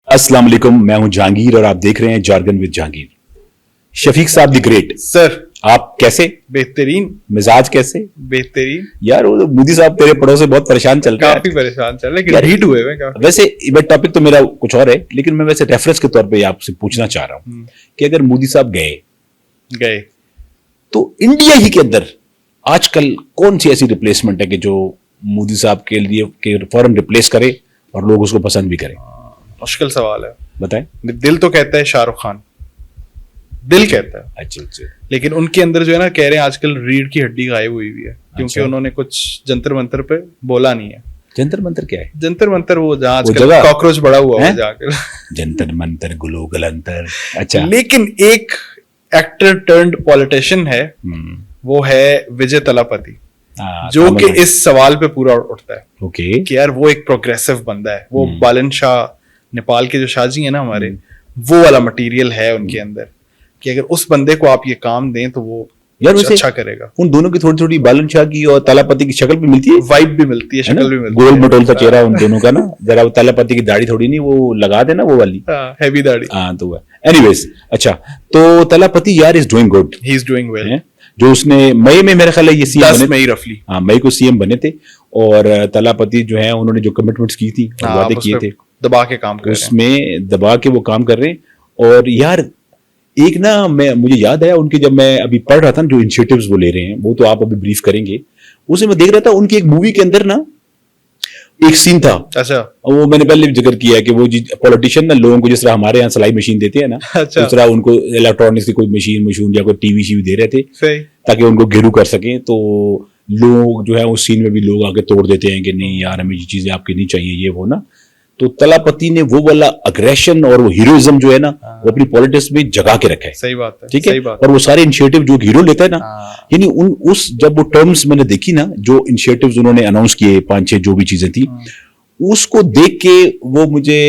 अस्सलाम वालेकुम, मैं हूं जहांगीर और आप देख रहे हैं जार्गन विद जहांगीर। शफीक साहब द ग्रेट सर, आप कैसे? बेहतरीन। मिजाज कैसे? बेहतरीन। यार वो मोदी साहब तेरे पड़ोस से बहुत परेशान चल रहे हैं। काफी परेशान चल रहे, यार, लेकिन हीट हुए हुए काफी। वैसे टॉपिक तो मेरा कुछ और है, लेकिन मैं वैसे रेफरेंस के तौर पे आपसे पूछना चाह रहा हूं कि अगर मोदी साहब गए तो इंडिया ही के अंदर आजकल कौन सी ऐसी रिप्लेसमेंट है कि जो मोदी साहब के लिए के फौरन रिप्लेस करे और लोग उसको पसंद भी करें? मुश्किल सवाल है, बताएं। दिल तो कहता है शाहरुख खान, दिल कहता है। अच्छा। लेकिन उनके अंदर जो है ना, कह रहे हैं आजकल रीढ़ की हड्डी गायब हुई हुई है, क्योंकि अच्छा। उन्होंने कुछ जंतर मंतर पे बोला नहीं है। जंतर मंतर क्या है? जंतर मंतर वो जहाँ वो आजकल जगह? कॉकरोच बड़ा हुआ हैं? है जाकर। जंतर मंतर गुलो गलंतर। अच्छा। लेकिन एक एक्टर टर्न्ड पॉलिटिशियन है, वो है विजय तलापति, जो कि इस सवाल पे पूरा उठता है ओके कि यार वो एक प्रोग्रेसिव बंदा है। वो बालन शाह, नेपाल के जो शाहजी है ना हमारे, वो वाला मटेरियल है उनके अंदर, कि अगर उस बंदे को आप ये काम दें तो वो यार कुछ वैसे अच्छा करेगा। उन दोनों की थोड़ी थोड़ी बालन शाह की और तलापति की शक्ल भी मिलती है, वाइब भी मिलती है, शक्ल भी मिलती है। गोल मटोल सा चेहरा उन दोनों का ना, जरा वो तलापति की दाढ़ी थोड़ी नहीं वो लगा देना वो वाली, हैवी दाढ़ी। हाँ तो वो एनीवेज। अच्छा, तो तलापति यार is doing good, he is doing well. जो उसने मई में मेरे ख्याल है ये सीएम 10 बने, मई रफली, हाँ मई को सीएम बने थे। और तलापति जो है उन्होंने जो कमिटमेंट्स की थी और वादे किए थे, दबा के काम कर रहे हैं, उसमें दबा के वो काम कर रहे हैं। और यार एक ना मुझे याद आया उनके, जब मैं अभी पढ़ रहा था ना जो इनिशिएटिव्स वो ले रहे हैं, वो तो आप अभी ब्रीफ करेंगे, उसे मैं देख रहा था उनकी एक मूवी के अंदर ना एक सीन था। अच्छा, वो मैंने पहले भी जिक्र किया है कि वो पॉलिटिशियन ना लोगों को जिस तरह हमारे यहाँ सिलाई मशीन देते हैं ना, अच्छा, उस तरह उनको इलेक्ट्रॉनिक्स की कोई मशीन या कोई टीवी शीवी दे रहे थे सही, ताकि उनको घेरू कर सकें। तो लोग जो है उस सीन में भी लोग आके तोड़ देते हैं कि नहीं यार हमें ये चीजें आपकी नहीं चाहिए, ये वो ना। तो तलापति ने वो वाला अग्रेशन और वो हीरोइज्म जो है ना, वो अपनी पॉलिटिक्स में जगा के रखा है। सही बात है, ठीक है। सही बात और वो सारे इनिशिएटिव जो हीरो लेता है ना, यानी जब वो टर्म्स मैंने देखी ना, जो इनिशिएटिव्स उन्होंने अनाउंस किए 5-6 जो भी चीजें थी, उसको देख के वो मुझे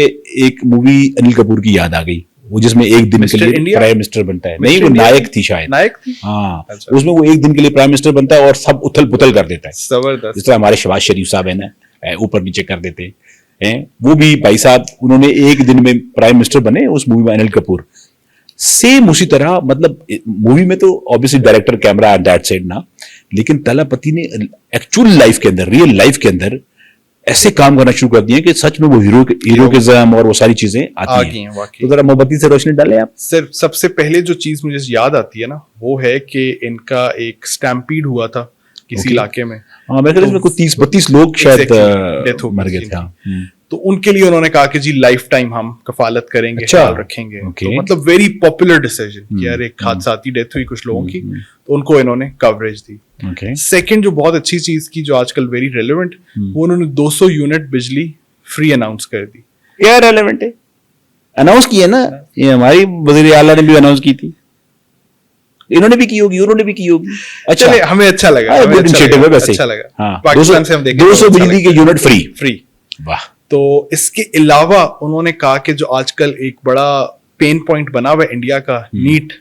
एक मूवी अनिल कपूर की याद आ गई, वो जिसमें एक दिन के लिए प्राइम मिनिस्टर बनता है। नहीं, वो नायक थी शायद, नायक थी, हाँ। अच्छा। उसमें वो एक दिन के लिए प्राइम मिनिस्टर बनता है और सब उथल पुथल कर देता है, जबरदस्त। जिस तरह हमारे शहबाज शरीफ साहब है ना, ऊपर नीचे कर देते हैं। वो भी भाई साहब उन्होंने एक दिन में प्राइम मिनिस्टर बने उस मूवी में, अनिल कपूर। सेम उसी तरह, मतलब मूवी में तो obviously director camera at that side ना, लेकिन तलापति ने एक्चुअल लाइफ के अंदर, रियल लाइफ के अंदर ऐसे काम करना शुरू कर दिए कि सच में वो हीरोइज्म और वो सारी चीजें आती हैं। तो जरा मोमबत्ती से रोशनी डालें आप। सिर्फ सबसे पहले जो चीज मुझे याद आती है ना, वो है कि इनका एक स्टैम्पीड हुआ था किसी इलाके में। हाँ, मेरे ख्याल में कोई 30-32 लोग शायद मर गए थे। तो उनके लिए उन्होंने कहा कि जी लाइफ टाइम हम कफालत करेंगे, ख्याल रखेंगे। तो मतलब वेरी पॉपुलर डिसीजन कि यार एक हादसाती डेथ हुई कुछ लोगों की, तो उनको इन्होंने कवरेज दी। सेकंड जो बहुत अच्छी चीज की, जो आजकल वेरी रेलेवेंट, वो उन्होंने 200 यूनिट बिजली फ्री अनाउंस कर दी। क्या रेलेवेंट है? अनाउंस की है ना, ये हमारी वज़ीर आला ने भी अनाउंस की थी, इन्होंने भी की होगी, उन्होंने भी की होगी। अच्छा, हमें अच्छा लगा, गुड इनिशिएटिव है वैसे। अच्छा लगा। हाँ, पाकिस्तान से हम देखें 200 बिजली के यूनिट फ्री। वाह। तो इसके अलावा उन्होंने कहा कि जो आजकल एक बड़ा पेन पॉइंट बना हुआ है इंडिया का, NEET,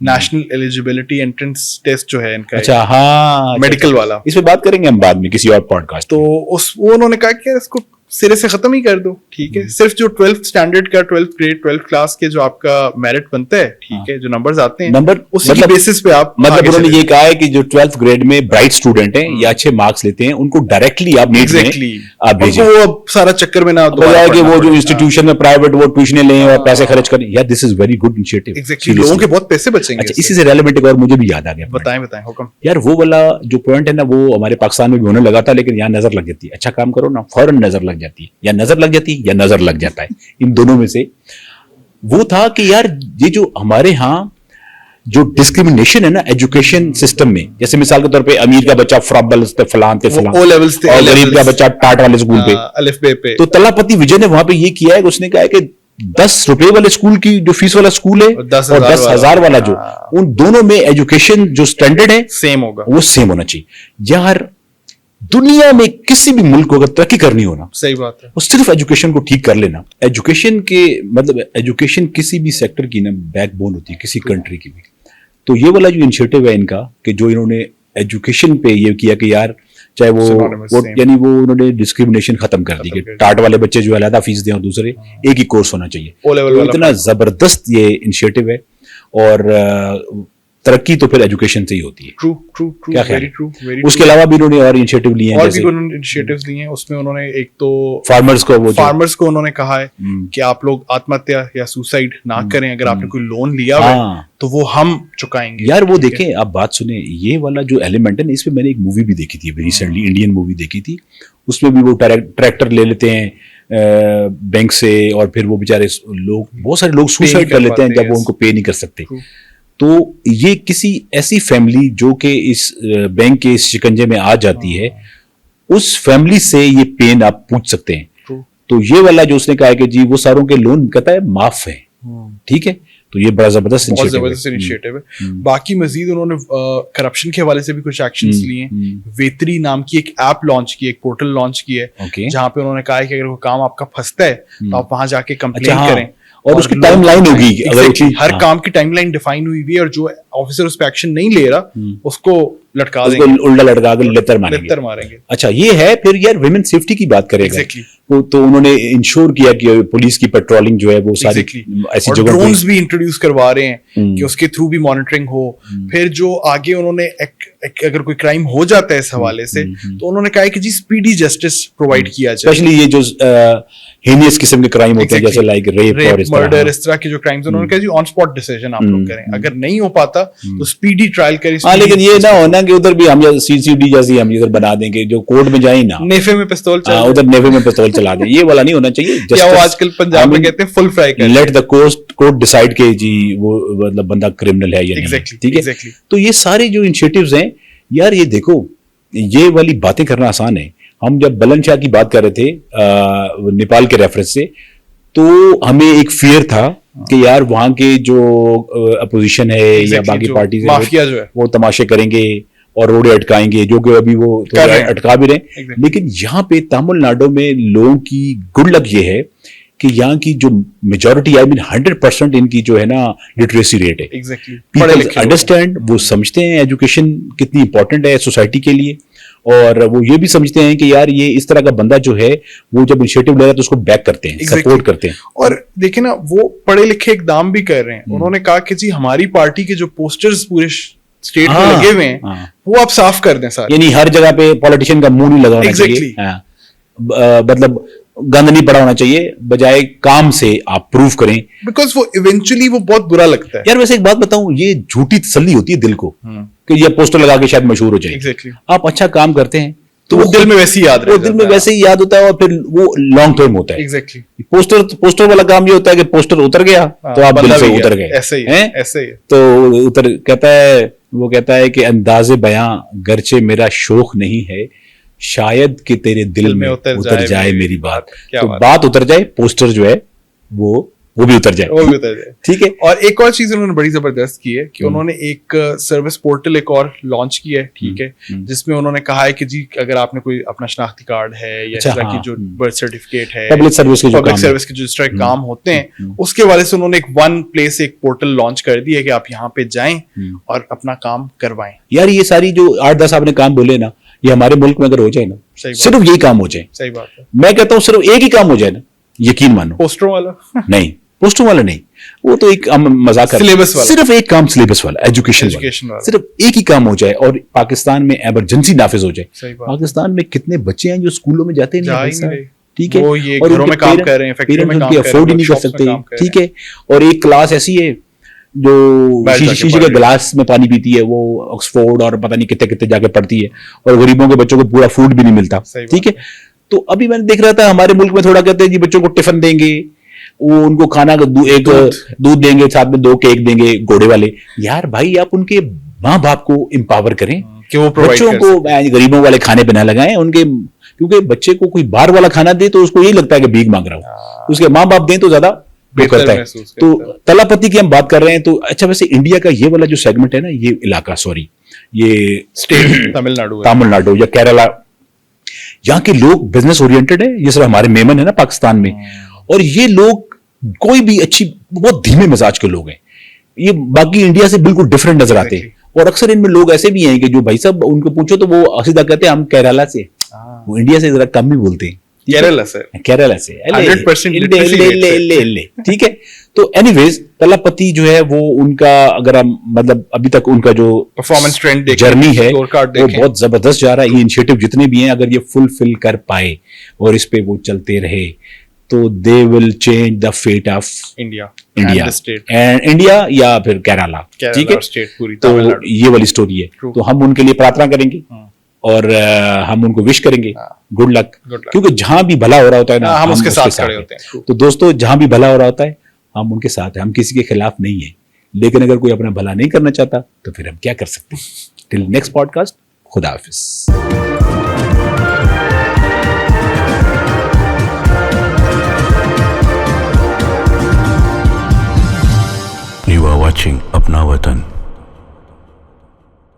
national eligibility entrance test जो है इनका, अच्छा हाँ, मेडिकल वाला, इस पे बात करेंगे हम बाद में किसी और पॉडकास्ट। तो वो उन्होंने कहा कि इसको सिरे से खत्म ही कर दो, ठीक है। सिर्फ जो 12th स्टैंडर्ड का 12th ग्रेड 12th क्लास के जो आपका मेरिट बनता है, ठीक है, जो नंबर्स आते हैं, नंबर उसी की बेसिस पे आप, मतलब उन्होंने ये कहा है कि जो 12th ग्रेड में ब्राइट स्टूडेंट हैं या अच्छे मार्क्स लेते हैं, उनको डायरेक्टली आप नीट में आप भेजें, वो अब सारा चक्कर में ना बजाय कि वो जो इंस्टीट्यूशन में प्राइवेट वो ट्यूशन लें और पैसे खर्च करें। यार this is very good initiative, exactly, लोगों के बहुत पैसे बचेंगे। अच्छा, इसी से रेलेवेंट एक और मुझे भी याद आ गया। बताएं हुक्म। यार वो वाला जो पॉइंट है ना, वो हमारे पाकिस्तान में भी होने लगा था, लेकिन यहाँ नजर लग जाती है। अच्छा काम करो ना, फौरन नजर लग जाती है, या नजर लग जाती है या नजर लग जाता है, इन दोनों में से। वो था कि यार ये जो हमारे यहाँ जो डिस्क्रिमिनेशन है ना एजुकेशन सिस्टम में, जैसे मिसाल के तौर पे अमीर का बच्चा फलान थे फलान, ओ लेवल्स थे, और गरीब का बच्चा टाट वाले स्कूल पे, अलिफ बे पे। तो तलापति विजय ने वहां पे ये किया है, उसने कहा है कि 10 रुपए वाले स्कूल की जो फीस वाला स्कूल है और 10,000 वाला जो, उन दोनों में एजुकेशन जो स्टैंडर्ड है सेम होगा, वो सेम होना चाहिए। यार दुनिया में किसी भी मुल्क को अगर तरक्की करनी हो ना, सही बात है, वो सिर्फ एजुकेशन को ठीक कर लेना। एजुकेशन के मतलब एजुकेशन किसी भी सेक्टर की ना बैकबोन होती है, किसी कंट्री की भी। तो ये वाला जो इनिशिएटिव है इनका, कि जो इन्होंने एजुकेशन पे ये किया कि यार चाहे वो Synonymous, same. यानी वो उन्होंने डिस्क्रिमिनेशन खत्म कर दी कि टाट वाले बच्चे जो है अलग फीस दें और दूसरे एक ही कोर्स होना चाहिए। O level तो वाला इतना जबरदस्त ये इनिशिएटिव है, और तरक्की तो फिर एजुकेशन से ही होती है। ट्रू ट्रू ट्रू, क्या ख्याल वेरी है? ट्रू, वेरी उसके अलावा भी उन्होंने और इनिशिएटिव लिए हैं, और जैसे भी उन्होंने इनिशिएटिव्स लिए हैं। उसमें उन्होंने एक तो फार्मर्स को वो फार्मर्स को उन्होंने कहा है कि आप लोग आत्महत्या या सुसाइड ना करें, अगर आपने कोई लोन लिया हुआ है हाँ। तो वो हम चुकाएंगे। यार वो देखें, आप बात सुने, ये वाला जो एलिमेंट है ना, इसमें मैंने एक मूवी भी देखी थी रिसेंटली, इंडियन मूवी देखी थी। उसमें भी वो ट्रैक्टर ले लेते हैं बैंक से, और फिर वो बेचारे लोग, बहुत सारे लोग सुसाइड कर लेते हैं जब वो उनको पे नहीं कर सकते। तो ये किसी ऐसी फैमिली जो कि इस बैंक के इस शिकंजे में आ जाती है, उस फैमिली से ये पेन आप पूछ सकते हैं। तो ये वाला जो उसने कहा है कि जी वो सारों के लोन कहता है माफ है, ठीक है, तो ये बड़ा जबरदस्त इनिशिएटिव है। बाकी मजीद उन्होंने करप्शन के हवाले से भी कुछ एक्शंस लिए हैं। वेत्री नाम की एक ऐप लॉन्च की, एक पोर्टल लॉन्च की है, जहां पे उन्होंने कहा है कि अगर कोई काम आपका फंसता है तो आप वहां जाके कंप्लेन करें, और उसकी टाइमलाइन होगी, हर काम की टाइमलाइन डिफाइन हुई हुई है, और जो ऑफिसर उस पर एक्शन नहीं ले रहा उसको लटका देंगे, उल्टा लटका कर लेतर मारेंगे। अच्छा, ये है। फिर यार विमेन सेफ्टी की बात करेगा, तो उन्होंने इंश्योर किया कि पुलिस की पेट्रोलिंग जो है वो सारी ऐसी जगह, ड्रोन्स भी इंट्रोड्यूस करवा रहे हैं कि उसके थ्रू भी मॉनिटरिंग हो। फिर जो आगे उन्होंने अगर कोई क्राइम हो जाता है इस हवाले से, तो उन्होंने कहा है कि जी स्पीडी जस्टिस प्रोवाइड किया जाए, स्पेशली ये जो हीनियस किस्म के क्राइम होते हैं, जैसे लाइक रेप और मर्डर, इस तरह के जो क्राइम्स, उन्होंने कहा जी ऑन स्पॉट डिसीजन आप लोग करें, अगर नहीं हो पाता तो स्पीडी ट्रायल करें। हाँ, लेकिन ये ना होना कि उधर भी हम सीसीडी जैसी हम इधर बना देंगे, जो कोर्ट में जाए ना, नेफे में पिस्तौल चला, उधर नेफे में पिस्तौल चला दें, ये वाला नहीं होना चाहिए। क्या वो आजकल पंजाब में कहते हैं फुल फ्राई कर, लेट द कोर्ट डिसाइड के जी वो मतलब बंदा क्रिमिनल है या नहीं, ठीक है। तो ये सारे जो इनिशिएटिव्स हैं यार, ये देखो, ये वाली बातें करना आसान है। हम जब बुलंदशहर की बात कर रहे थे नेपाल के रेफरेंस से, तो हमें एक फियर था कि यार वहां के जो अपोजिशन है या बाकी पार्टी माफिया जो है वो तमाशे करेंगे और रोडे अटकाएंगे, जो कि अभी वो अटका भी रहे। लेकिन यहाँ पे तमिलनाडु में लोगों की गुड लक ये है कि यहाँ की जो मेजॉरिटी, आई मीन 100% इनकी जो है ना लिटरेसी रेट है। पीपल अंडरस्टैंड, वो समझते हैं एजुकेशन कितनी इंपॉर्टेंट है सोसाइटी के लिए, और वो ये भी समझते हैं कि यार ये इस तरह का बंदा जो है वो जब इनिशिएटिव ले रहा है तो उसको बैक करते हैं, सपोर्ट करते हैं। और देखिए ना, वो पढ़े लिखे एकदम भी कर रहे हैं। उन्होंने कहा कि जी हमारी पार्टी के जो पोस्टर्स पूरे स्टेट में लगे हुए हैं, वो आप साफ कर दें सारे, यानी हर जगह पे पॉलिटिशियन का मुंह नहीं लगा होना चाहिए, मतलब गंद नहीं पड़ा होना चाहिए, बजाय काम से आप प्रूव करें, बिकॉज वो इवेंचुअली वो बहुत बुरा लगता है। यार वैसे एक बात बताऊं, ये झूठी तसल्ली होती है दिल को कि ये पोस्टर लगा के शायद मशहूर हो जाए। आप अच्छा काम करते हैं तो वो दिल में वैसे ही याद रहता है, दिल में वैसे ही याद होता है, और फिर वो लॉन्ग टर्म होता है। एग्जैक्टली। पोस्टर वाला काम ये होता है कि पोस्टर उतर गया तो आप दिल से उतर गए, ऐसे ही है, ऐसे ही है। तो उतर कहता है कि अंदाजे बयां गरचे मेरा शौक नहीं है, शायद कि तेरे दिल में उतर जाए मेरी बात। तो बात उतर जाए, पोस्टर जो है वो भी उतर जाए, ठीक है। और एक और चीज उन्होंने बड़ी जबरदस्त की है कि उन्होंने एक सर्विस पोर्टल एक और लॉन्च की है, ठीक है, जिसमें उन्होंने कहा है कि जी अगर आपने कोई अपना शनाख्ती कार्ड है या इस तरह की जो बर्थ सर्टिफिकेट है, पब्लिक सर्विस के जो इस तरह काम होते हैं, उसके वाले से उन्होंने एक वन प्लेस एक पोर्टल लॉन्च कर दी है कि आप यहाँ पे जाएं और अपना काम करवाएं। यार ये सारी जो 8-10 आपने काम बोले ना, ये हमारे मुल्क में अगर हो जाए ना, सिर्फ यही काम हो जाए, सही बात है, मैं कहता हूँ सिर्फ एक ही काम हो जाए ना, यकीन मानो, पोस्टरों वाला नहीं, पोस्टों वाला नहीं, वो तो एक मजाक है, सिलेबस वाला, सिर्फ एक काम सिलेबस वाला, एजुकेशन वाला, सिर्फ एक ही काम हो जाए और पाकिस्तान में इमरजेंसी नाफिज हो जाए। पाकिस्तान में कितने बच्चे हैं जो स्कूलों में जाते नहीं, ठीक है, और घरों में काम कर रहे हैं, फैक्ट्री में काम कर रहे हैं, अफोर्ड ही नहीं कर सकते, ठीक है। और एक क्लास ऐसी है जो शीशे के गिलास में पानी पीती है, वो ऑक्सफोर्ड और पता नहीं कितने कितने जाके पढ़ती है, और गरीबों के बच्चों को पूरा फूड भी नहीं मिलता, ठीक है। तो अभी मैंने देख रहा था हमारे मुल्क में थोड़ा कहते हैं जी बच्चों को टिफिन देंगे, वो उनको खाना एक दूध देंगे, साथ में 2 केक देंगे घोड़े वाले। यार भाई आप उनके माँ बाप को एम्पावर करें कि वो बच्चों को गरीबों वाले खाने पे ना लगाएं उनके, क्योंकि बच्चे को कोई बाहर वाला खाना दे तो उसको यही लगता है कि भीख मांग रहा हूं, उसके माँ बाप दें तो ज्यादा करता है। तो तलापति की हम बात कर रहे हैं, तो अच्छा वैसे इंडिया का ये वाला जो सेगमेंट है ना, ये इलाका, सॉरी ये स्टेट तमिलनाडु या केरला, यहाँ के लोग बिजनेस ओरिएंटेड है, ये सिर्फ हमारे मेमन है ना पाकिस्तान में, और ये लोग कोई भी अच्छी बहुत धीमे मिजाज के लोग हैं, ये बाकी इंडिया से बिल्कुल डिफरेंट नजर आते हैं, और अक्सर इनमें लोग ऐसे भी हैं कि जो भाई साहब उनको पूछो तो वो सीधा कहते हैं हम केरला से, वो इंडिया से जरा कम ही बोलते हैं। केरला से 100% literacy ले ठीक है। तो एनीवेज तलापति जो है वो उनका अगर हम मतलब अभी तक उनका जो परफॉर्मेंस ट्रेंड जर्नी है स्कोर कार्ड वो देखें, बहुत जबरदस्त जा रहा है। ये इनिशिएटिव जितने भी हैं अगर ये फुलफिल कर पाए और इस पे वो चलते रहे तो they will change the fate of India India and India या फिर केरला, ठीक है। स्टेट पूरी तो तमिलनाडु। ये वाली स्टोरी है। तो हम उनके लिए प्रार्थना करेंगे और हम उनको विश करेंगे गुड लक, क्योंकि जहां भी भला हो रहा होता है ना हम उसके साथ खड़े होते हैं। तो दोस्तों जहां भी भला हो रहा होता है हम उनके साथ हैं, हम किसी के खिलाफ नहीं है। लेकिन अगर कोई अपना भला नहीं करना चाहता तो फिर हम क्या कर सकते हैं। टिल नेक्स्ट पॉडकास्ट, खुदा हाफिज। You are watching Apna Watan.